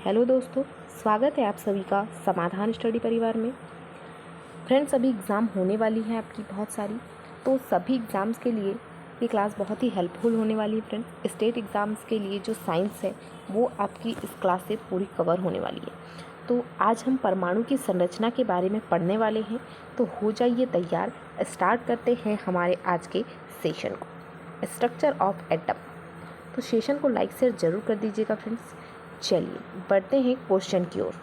Hello दोस्तों, स्वागत है आप सभी का समाधान स्टडी परिवार में। फ्रेंड्स, अभी एग्ज़ाम होने वाली है आपकी बहुत सारी, तो सभी एग्ज़ाम्स के लिए ये क्लास बहुत ही हेल्पफुल होने वाली है। फ्रेंड्स, स्टेट एग्ज़ाम्स के लिए जो साइंस है वो आपकी इस क्लास से पूरी कवर होने वाली है। तो आज हम परमाणु की संरचना के बारे में पढ़ने वाले हैं, तो हो जाइए तैयार। स्टार्ट करते हैं हमारे आज के सेशन को, स्ट्रक्चर ऑफ एटम। तो सेशन को लाइक शेयर ज़रूर कर दीजिएगा फ्रेंड्स। चलिए बढ़ते हैं क्वेश्चन की ओर।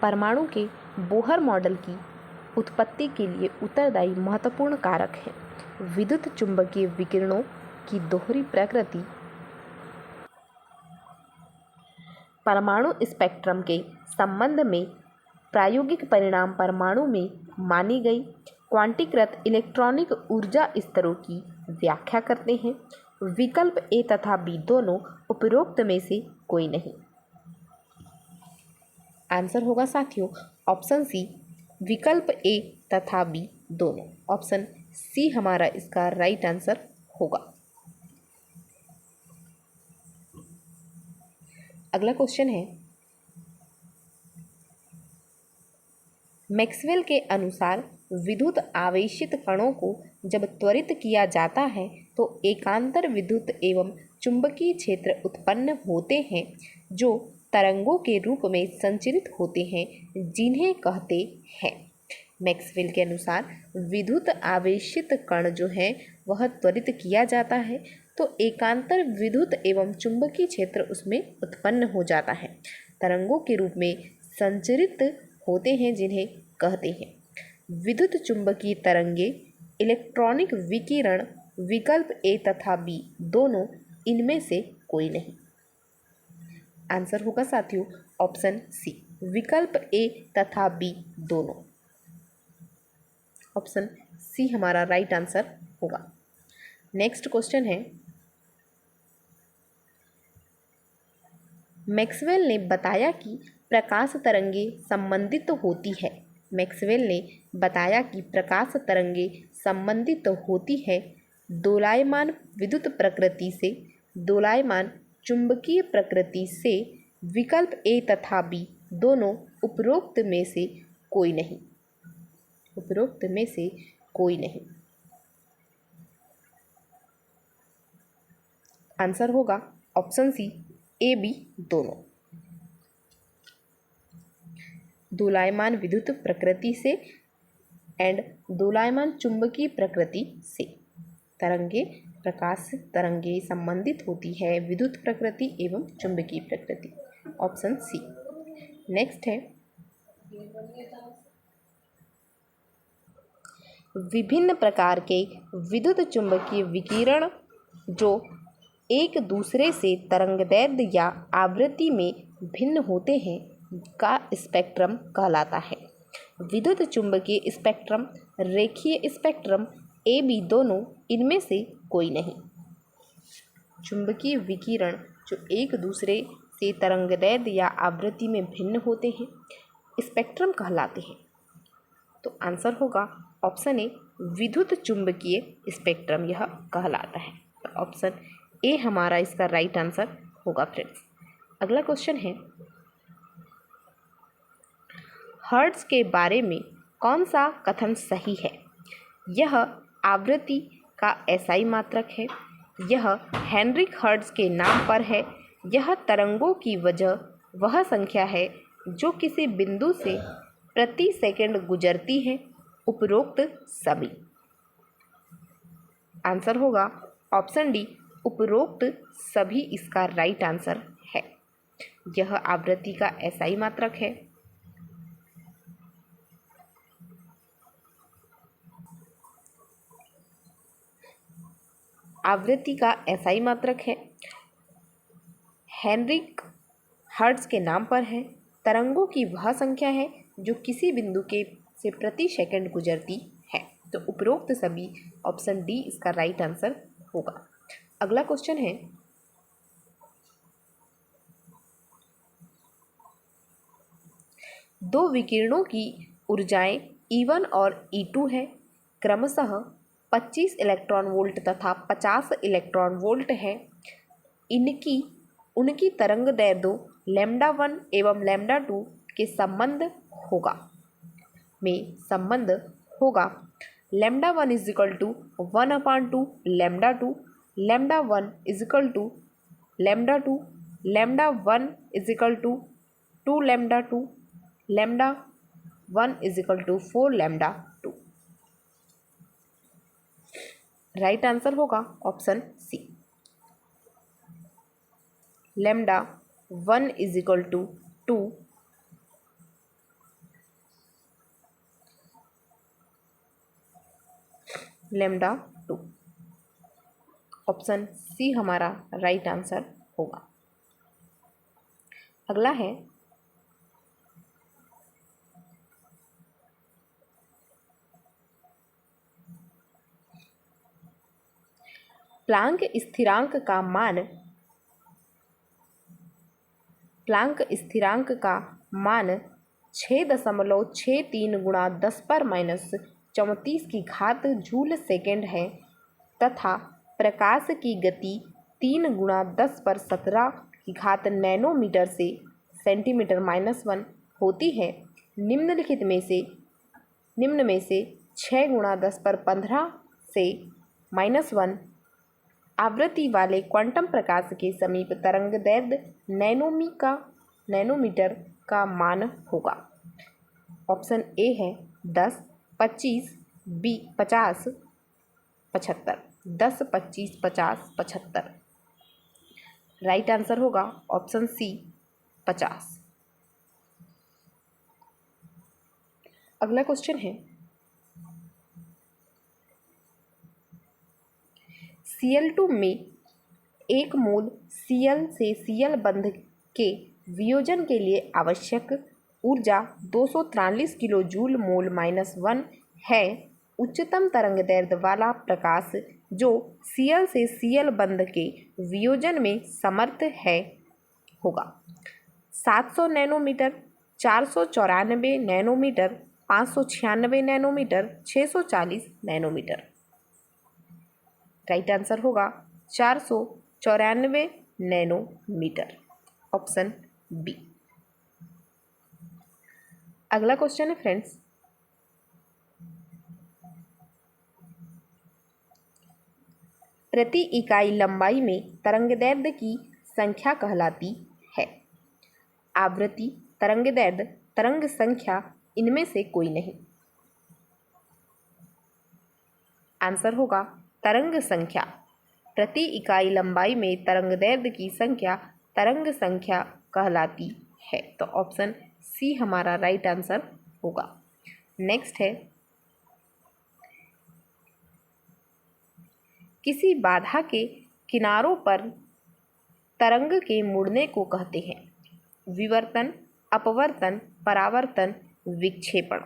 परमाणु के बोहर मॉडल की उत्पत्ति के लिए उत्तरदायी महत्वपूर्ण कारक है विद्युत चुंबकीय विकिरणों की दोहरी प्रकृति, परमाणु स्पेक्ट्रम के संबंध में प्रायोगिक परिणाम, परमाणु में मानी गई क्वांटीकृत इलेक्ट्रॉनिक ऊर्जा स्तरों की व्याख्या करते हैं। विकल्प ए तथा बी दोनों उपरोक्त में से कोई नहीं। आंसर होगा साथियों ऑप्शन सी, विकल्प ए तथा बी दोनों। ऑप्शन सी हमारा इसका राइट आंसर होगा। अगला क्वेश्चन है, मैक्सवेल के अनुसार विद्युत आवेशित कणों को जब त्वरित किया जाता है तो एकांतर विद्युत एवं चुंबकीय क्षेत्र उत्पन्न होते हैं जो तरंगों के रूप में संचरित होते हैं, जिन्हें कहते हैं। मैक्सवेल के अनुसार विद्युत आवेशित कण जो है वह त्वरित किया जाता है तो एकांतर विद्युत एवं चुंबकीय क्षेत्र उसमें उत्पन्न हो जाता है, तरंगों के रूप में संचरित होते हैं, जिन्हें कहते हैं। विद्युत चुंबकीय तरंगे, इलेक्ट्रॉनिक विकिरण, विकल्प ए तथा बी दोनों इनमें से कोई नहीं। आंसर होगा साथियों ऑप्शन सी, विकल्प ए तथा बी दोनों। ऑप्शन सी हमारा राइट आंसर होगा। नेक्स्ट क्वेश्चन है, मैक्सवेल ने बताया कि प्रकाश तरंगे संबंधित होती है। मैक्सवेल ने बताया कि प्रकाश तरंगे संबंधित होती है दोलायमान विद्युत प्रकृति से, दोलायमान चुंबकीय प्रकृति से। विकल्प ए तथा बी दोनों उपरोक्त में से कोई नहीं। उपरोक्त में से कोई नहीं। आंसर होगा ऑप्शन सी, ए बी दोनों। दोलायमान विद्युत प्रकृति से एंड दोलायमान चुंबकीय प्रकृति से तरंगे, प्रकाश तरंगे संबंधित होती है विद्युत प्रकृति एवं चुंबकीय प्रकृति। Option C. नेक्स्ट है, विभिन्न प्रकार के विद्युत चुंबकीय विकिरण जो एक दूसरे से तरंगदैर्ध्य या आवृत्ति में भिन्न होते हैं का स्पेक्ट्रम कहलाता है। विद्युत चुंबकीय स्पेक्ट्रम, रेखीय स्पेक्ट्रम, ए बी दोनों इनमें से कोई नहीं। चुंबकीय विकिरण जो एक दूसरे से तरंगदैर्ध्य या आवृत्ति में भिन्न होते हैं स्पेक्ट्रम कहलाते हैं। तो आंसर होगा ऑप्शन ए, विद्युत चुंबकीय स्पेक्ट्रम यह कहलाता है। तो ऑप्शन ए हमारा इसका राइट आंसर होगा फ्रेंड्स। अगला क्वेश्चन है, हर्ट्ज के बारे में कौन सा कथन सही है? यह आवृत्ति का एसआई मात्रक है, यह हेनरिक हर्ट्ज के नाम पर है, यह तरंगों की वह संख्या है जो किसी बिंदु से प्रति सेकंड गुजरती है, उपरोक्त सभी। आंसर होगा ऑप्शन डी, उपरोक्त सभी इसका राइट आंसर है। यह आवृत्ति का एसआई मात्रक है। आवृत्ति का एसआई मात्रक है, हेनरिक हर्ट्ज के नाम पर है, तरंगों की वह संख्या है जो किसी बिंदु के से प्रति सेकंड गुजरती है। तो उपरोक्त सभी, ऑप्शन डी इसका राइट आंसर होगा। अगला क्वेश्चन है, दो विकिरणों की ऊर्जाएं E1 और E2 है। क्रमशः 25 इलेक्ट्रॉन वोल्ट तथा 50 इलेक्ट्रॉन वोल्ट है, उनकी तरंग दैर्ध्य λ1 एवं λ2 के संबंध होगा λ1 = 1/2 λ2, λ1 = λ2, λ1 = 2 λ2, λ1 = 4 λ2। राइट आंसर होगा ऑप्शन सी। λ1 = 2, λ2। ऑप्शन सी हमारा राइट आंसर होगा। अगला है प्लांक स्थिरांक का मान 6.63 गुणा 10⁻34 की घात जूल सेकेंड है तथा प्रकाश की गति 3 गुणा 10⁻17 की घात नैनोमीटर से सेंटीमीटर-1 होती है। निम्न में से 6 गुणा 10⁻15 से -1 आवृत्ति वाले क्वांटम प्रकाश के समीप तरंगदैर्ध्य नैनोमीटर का मान होगा। ऑप्शन ए है 10, 25, 50, 75। 10, 25, 50, 75। राइट आंसर होगा ऑप्शन सी 50। अगला क्वेश्चन है Cl2 में एक मोल Cl से Cl बंध के वियोजन के लिए आवश्यक ऊर्जा 243 किलो जूल मोल -1 है। उच्चतम तरंगदैर्ध्य वाला प्रकाश जो Cl से Cl बंध के वियोजन में समर्थ है होगा 700 nanometre, 494 nanometre, 596 nanometre, 640 nanometre. Right answer होगा 494 नैनोमीटर, ऑप्शन बी। अगला क्वेश्चन है फ्रेंड्स, प्रति इकाई लंबाई में तरंगदैर्ध्य की संख्या कहलाती है। आवृत्ति, तरंगदैर्ध्य, तरंग संख्या, इनमें से कोई नहीं। आंसर होगा तरंग संख्या। प्रति इकाई लंबाई में तरंगदैर्ध्य की संख्या तरंग संख्या कहलाती है। तो ऑप्शन सी हमारा राइट आंसर होगा। नेक्स्ट है, किसी बाधा के किनारों पर तरंग के मुड़ने को कहते हैं। विवर्तन, अपवर्तन, परावर्तन, विक्षेपण।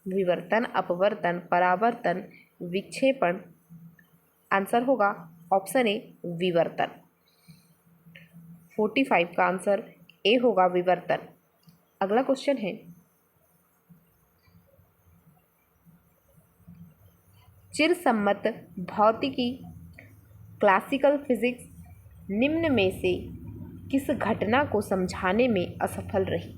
विवर्तन, अपवर्तन, परावर्तन, विक्षेपण। आंसर होगा ऑप्शन ए विवर्तन। 45 का आंसर ए होगा विवर्तन। अगला क्वेश्चन है, चिरसम्मत भौतिकी क्लासिकल फिजिक्स निम्न में से किस घटना को समझाने में असफल रही।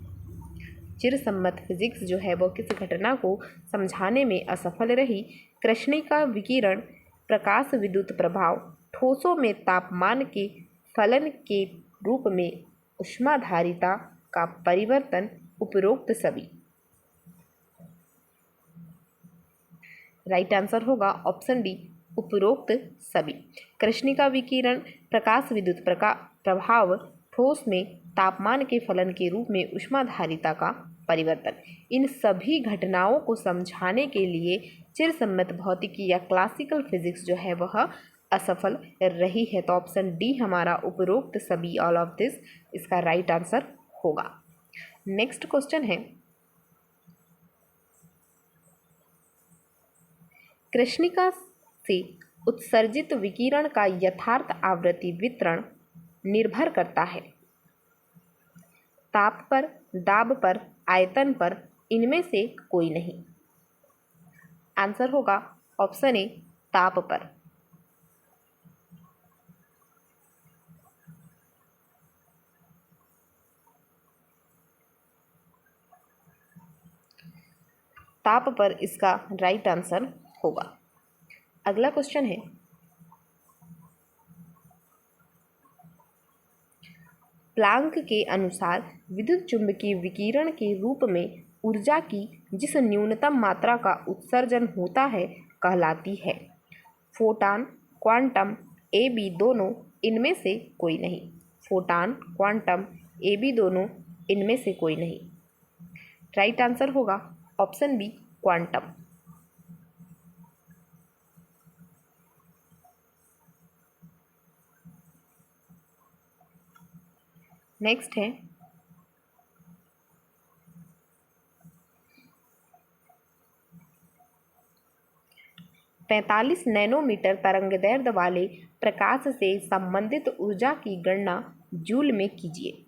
चिरसम्मत फिजिक्स जो है वो किस घटना को समझाने में असफल रही। कृष्णिका विकिरण, प्रकाश विद्युत प्रभाव, ठोसों में तापमान के फलन के रूप में ऊष्माधारिता का परिवर्तन, उपरोक्त सभी। राइट आंसर होगा ऑप्शन डी उपरोक्त सभी। कृष्णिका विकिरण, प्रकाश विद्युत प्रभाव, ठोस में तापमान के फलन के रूप में ऊष्माधारिता का परिवर्तन, इन सभी घटनाओं को समझाने के लिए चिरसम्मत भौतिकी या क्लासिकल फिजिक्स जो है वह असफल रही है। तो ऑप्शन डी हमारा उपरोक्त सभी, ऑल ऑफ दिस, इसका राइट आंसर होगा। नेक्स्ट क्वेश्चन है, कृष्णिका से उत्सर्जित विकिरण का यथार्थ आवृत्ति वितरण निर्भर करता है ताप पर, दाब पर, आयतन पर, इनमें से कोई नहीं। आंसर होगा ऑप्शन ए ताप पर। ताप पर इसका राइट आंसर होगा। अगला क्वेश्चन है, प्लांक के अनुसार विद्युत चुंबकीय विकिरण के रूप में ऊर्जा की जिस न्यूनतम मात्रा का उत्सर्जन होता है कहलाती है। फोटान, क्वांटम, ए बी दोनों, इनमें से कोई नहीं। फोटान, क्वांटम, ए बी दोनों, इनमें से कोई नहीं। राइट आंसर होगा ऑप्शन बी क्वांटम। नेक्स्ट है, पैंतालीस नैनोमीटर तरंगदैर्ध्य वाले प्रकाश से संबंधित ऊर्जा की गणना जूल में कीजिए।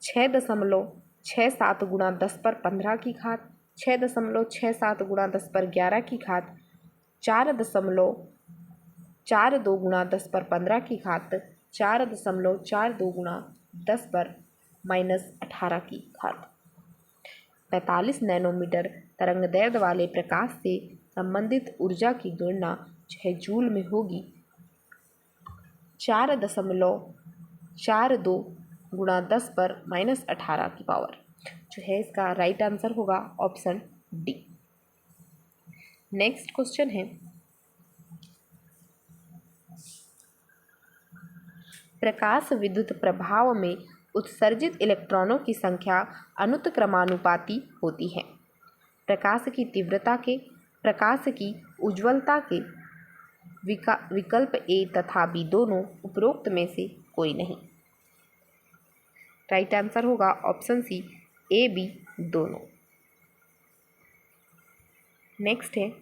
6.67 गुणा 10 पर 15 की घात, 6.67 गुणा 10 पर 11 की घात, 4.42 गुणा 10 पर 15 की घात, 4.42 गुणा 10 पर -18 की घात। 45 नैनोमीटर तरंगदैर्ध्य वाले प्रकाश से संबंधित ऊर्जा की गणना 6 जूल में होगी। 4.42 गुणा 10 पर -18 की पावर, जो है इसका राइट आंसर होगा ऑप्शन डी। नेक्स्ट क्वेश्चन है, प्रकाश विद्युत प्रभाव में उत्सर्जित इलेक्ट्रॉनों की संख्या अनुतक्रमानुपाती होती है। प्रकाश की तीव्रता के, प्रकाश की उज्ज्वलता के विकल्प ए तथा बी दोनों, उपरोक्त में से कोई नहीं। राइट आंसर होगा ऑप्शन सी ए बी दोनों। नेक्स्ट है,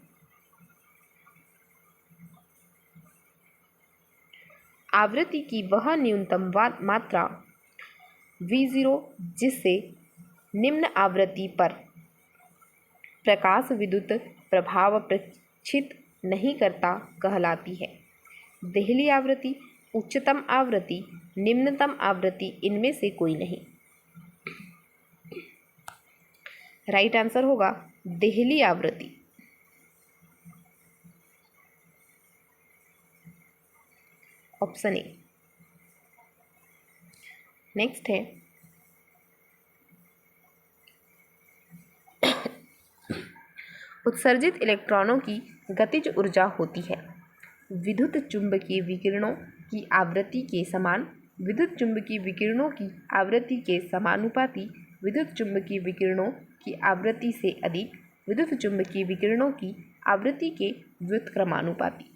आवृत्ति की वह न्यूनतम मात्रा V0 जिससे निम्न आवृत्ति पर प्रकाश विद्युत प्रभाव प्रक्षित नहीं करता कहलाती है। देहली आवृत्ति, उच्चतम आवृत्ति, निम्नतम आवृत्ति, इनमें से कोई नहीं। राइट आंसर होगा देहली आवृत्ति। Option A. नेक्स्ट है, उत्सर्जित इलेक्ट्रॉनों की गतिज ऊर्जा होती है। विद्युत चुंबकीय विकिरणों की आवृत्ति के समान, विद्युत चुंबकीय विकिरणों की आवृत्ति के समानुपाती, विद्युत चुंबकीय विकिरणों की आवृत्ति से अधिक, विद्युत चुंबकीय विकिरणों की आवृत्ति के व्युत्क्रमानुपाती।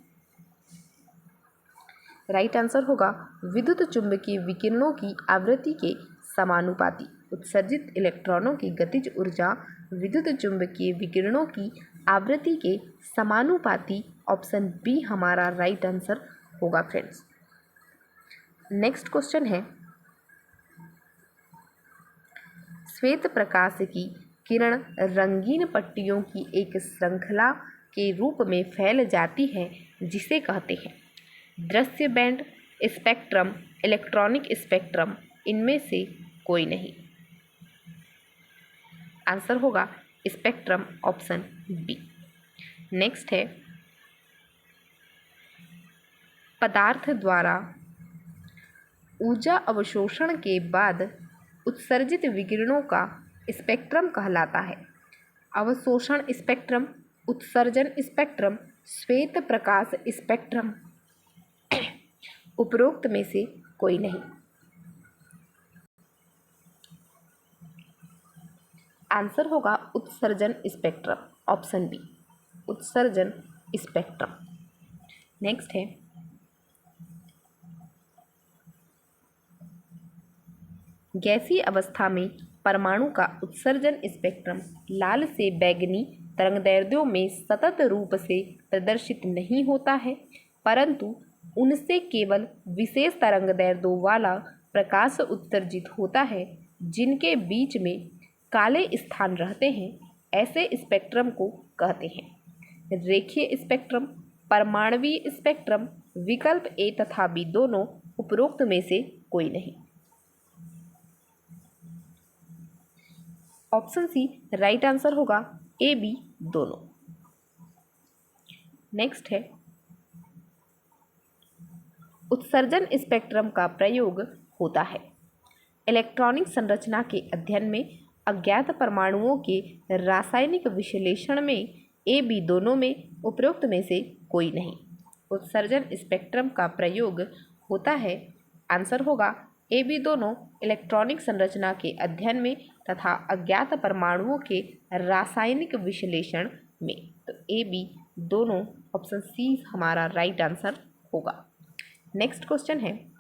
राइट आंसर होगा विद्युत चुंबकीय विकिरणों की आवृत्ति के समानुपाती। उत्सर्जित इलेक्ट्रॉनों की गतिज ऊर्जा विद्युत चुंबकीय विकिरणों की आवृत्ति के समानुपाती। ऑप्शन बी हमारा राइट आंसर होगा फ्रेंड्स। नेक्स्ट क्वेश्चन है, श्वेत प्रकाश की किरण रंगीन पट्टियों की एक श्रृंखला के रूप में फैल जाती है जिसे कहते हैं दृश्य बैंड, स्पेक्ट्रम, इलेक्ट्रॉनिक स्पेक्ट्रम, इनमें से कोई नहीं। आंसर होगा स्पेक्ट्रम, ऑप्शन बी। नेक्स्ट है, पदार्थ द्वारा ऊर्जा अवशोषण के बाद उत्सर्जित विकिरणों का स्पेक्ट्रम कहलाता है। अवशोषण स्पेक्ट्रम, उत्सर्जन स्पेक्ट्रम, श्वेत प्रकाश स्पेक्ट्रम, उपरोक्त में से कोई नहीं। आंसर होगा उत्सर्जन स्पेक्ट्रम, ऑप्शन बी, उत्सर्जन स्पेक्ट्रम। नेक्स्ट है, गैसीय अवस्था में परमाणु का उत्सर्जन स्पेक्ट्रम लाल से बैंगनी तरंगदैर्ध्यों में सतत रूप से प्रदर्शित नहीं होता है, परंतु उनसे केवल विशेष तरंगदैर्ध्यों वाला प्रकाश उत्सर्जित होता है जिनके बीच में काले स्थान रहते हैं। ऐसे स्पेक्ट्रम को कहते हैं। रेखीय स्पेक्ट्रम, परमाणुवीय स्पेक्ट्रम, विकल्प ए तथा बी दोनों, उपरोक्त में से कोई नहीं। ऑप्शन सी राइट आंसर होगा, ए बी दोनों। नेक्स्ट है, उत्सर्जन स्पेक्ट्रम का प्रयोग होता है। इलेक्ट्रॉनिक संरचना के अध्ययन में, अज्ञात परमाणुओं के रासायनिक विश्लेषण में, ए बी दोनों में, उपरोक्त में से कोई नहीं। उत्सर्जन स्पेक्ट्रम का प्रयोग होता है, आंसर होगा ए बी दोनों, इलेक्ट्रॉनिक संरचना के अध्ययन में तथा अज्ञात परमाणुओं के रासायनिक विश्लेषण में। तो ए बी दोनों, ऑप्शन सी हमारा राइट आंसर होगा। नेक्स्ट क्वेश्चन है,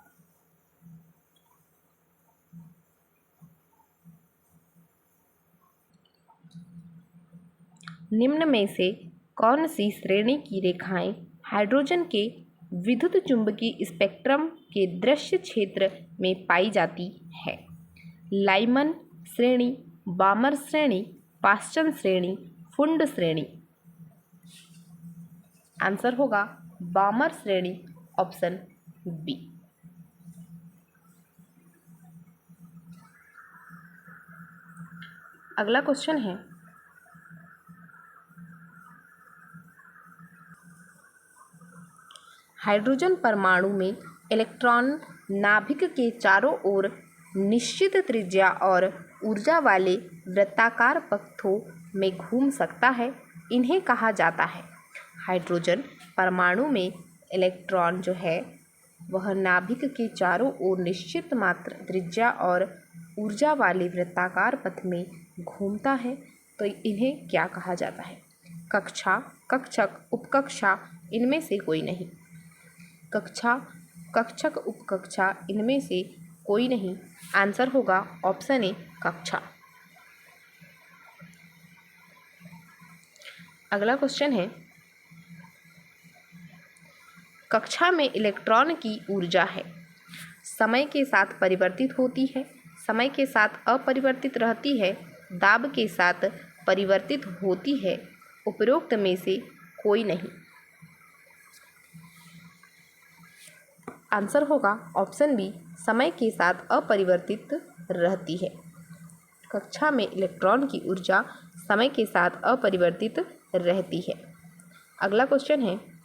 निम्न में से कौन सी श्रेणी की रेखाएं हाइड्रोजन के विद्युत चुंबकीय स्पेक्ट्रम के दृश्य क्षेत्र में पाई जाती है? लाइमन श्रेणी, बामर श्रेणी, पास्टन श्रेणी, फुंड श्रेणी। आंसर होगा बामर श्रेणी, ऑप्शन बी। अगला क्वेश्चन है, हाइड्रोजन परमाणु में इलेक्ट्रॉन नाभिक के चारों ओर निश्चित त्रिज्या और ऊर्जा वाले वृत्ताकार पथों में घूम सकता है, इन्हें कहा जाता है। हाइड्रोजन परमाणु में इलेक्ट्रॉन जो है वह नाभिक के चारों ओर निश्चित मात्र त्रिज्या और ऊर्जा वाले वृत्ताकार पथ में घूमता है, तो इन्हें क्या कहा जाता है? कक्षा, कक्षक, उपकक्षा, इनमें से कोई नहीं। कक्षा, कक्षक, उपकक्षा, इनमें से कोई नहीं। आंसर होगा ऑप्शन ए, कक्षा। अगला क्वेश्चन है, कक्षा में इलेक्ट्रॉन की ऊर्जा है, समय के साथ परिवर्तित होती है, समय के साथ अपरिवर्तित रहती है, दाब के साथ परिवर्तित होती है, उपरोक्त में से कोई नहीं। आंसर होगा ऑप्शन बी, समय के साथ अपरिवर्तित रहती है। कक्षा में इलेक्ट्रॉन की ऊर्जा समय के साथ अपरिवर्तित रहती है। अगला क्वेश्चन है,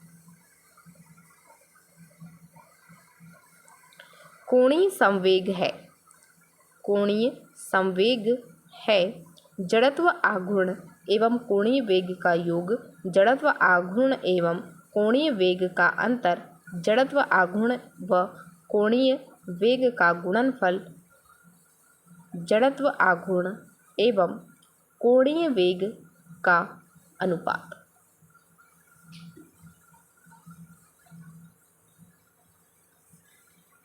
कोणीय संवेग है, कोणीय संवेग है जड़त्व आघूर्ण एवं कोणीय वेग का योग, जड़त्व आघूर्ण एवं कोणीय वेग का अंतर, जड़त्व आघूर्ण व कोणीय वेग का गुणनफल, जड़त्व आघूर्ण एवं कोणीय वेग का अनुपात।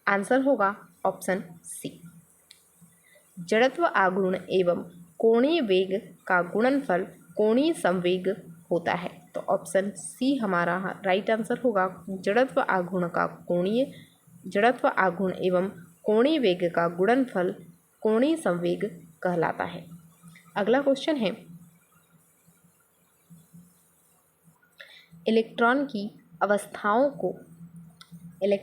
आंसर होगा ऑप्शन सी, जड़त्व आघूर्ण एवं कोणीय वेग का गुणनफल कोणीय संवेग होता है। तो ऑप्शन सी हमारा राइट आंसर होगा, जड़त्व आघूर्ण का कोणीय, जड़त्व आघूर्ण एवं कोणीय वेग का गुणनफल कोणीय संवेग कहलाता है। अगला क्वेश्चन है, इलेक्ट्रॉन की अवस्थाओं को n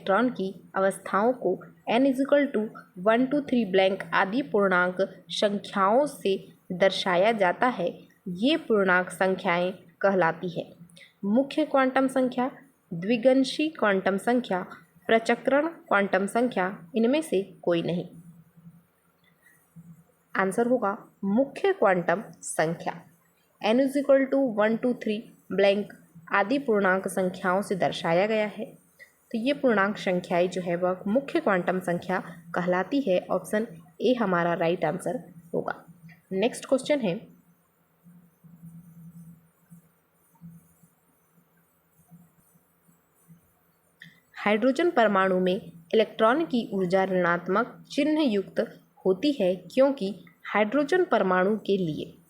= 1 2 3 ब्लैंक आदि पूर्णांक संख्याओं से दर्शाया जाता है। ये पूर्णांक संख्याएं कहलाती है मुख्य क्वांटम संख्या, द्विगंशी क्वांटम संख्या, प्रचक्रण क्वांटम संख्या, इनमें से कोई नहीं। आंसर होगा मुख्य क्वांटम संख्या। n = 1 2 3 ब्लैंक आदि पूर्णांक संख्याओं से दर्शाया गया है, तो ये पूर्णांक संख्याएं जो है वह मुख्य क्वांटम संख्या कहलाती है। ऑप्शन ए हमारा राइट आंसर होगा। नेक्स्ट क्वेश्चन है, हाइड्रोजन परमाणु में इलेक्ट्रॉन की ऊर्जा ऋणात्मक चिन्ह युक्त होती है क्योंकि हाइड्रोजन परमाणु के लिए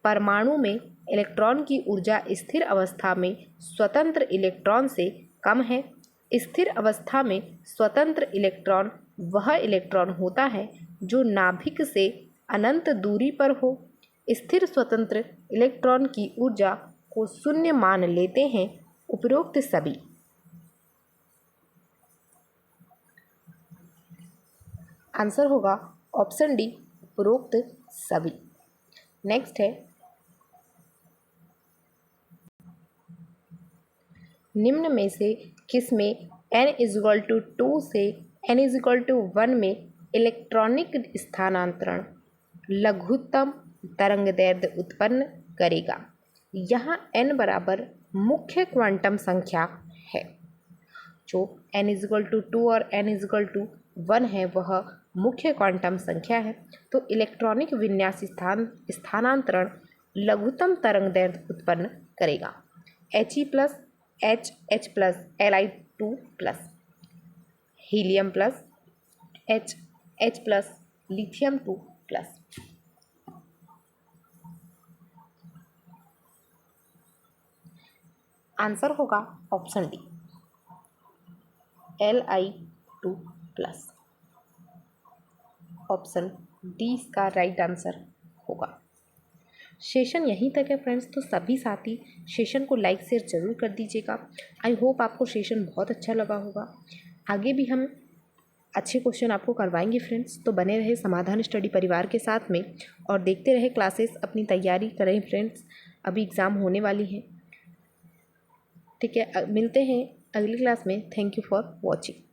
परमाणु में इलेक्ट्रॉन की ऊर्जा स्थिर अवस्था में स्वतंत्र इलेक्ट्रॉन से कम है। स्थिर अवस्था में स्वतंत्र इलेक्ट्रॉन वह इलेक्ट्रॉन होता है जो नाभिक से अनंत दूरी पर हो। स्थिर स्वतंत्र इलेक्ट्रॉन की ऊर्जा को शून्य मान लेते हैं। उपरोक्त सभी आंसर होगा ऑप्शन डी, उपरोक्त सभी। नेक्स्ट है, निम्न में से किसमें n=2 से n=1 में इलेक्ट्रॉनिक स्थानांतरण लघुत्तम तरंगदैर्ध्य उत्पन्न करेगा? यहाँ n बराबर मुख्य क्वांटम संख्या है। जो n=2 और n=1 है वह मुख्य क्वांटम संख्या है। तो इलेक्ट्रॉनिक विन्यास स्थानांतरण लघुत्तम तरंगदैर्ध्य उत्पन्न करेगा। He+, H plus Li2+, helium plus H plus lithium 2+। Answer होगा option D, Li2+। Option D इसका राइट आंसर होगा। सेशन यहीं तक है फ्रेंड्स, तो सभी साथी सेशन को लाइक शेयर ज़रूर कर दीजिएगा। आई होप आपको सेशन बहुत अच्छा लगा होगा। आगे भी हम अच्छे क्वेश्चन आपको करवाएंगे फ्रेंड्स, तो बने रहे समाधान स्टडी परिवार के साथ में और देखते रहे क्लासेस, अपनी तैयारी करें फ्रेंड्स। अभी एग्ज़ाम होने वाली है, ठीक है। मिलते हैं अगली क्लास में। Thank you for watching.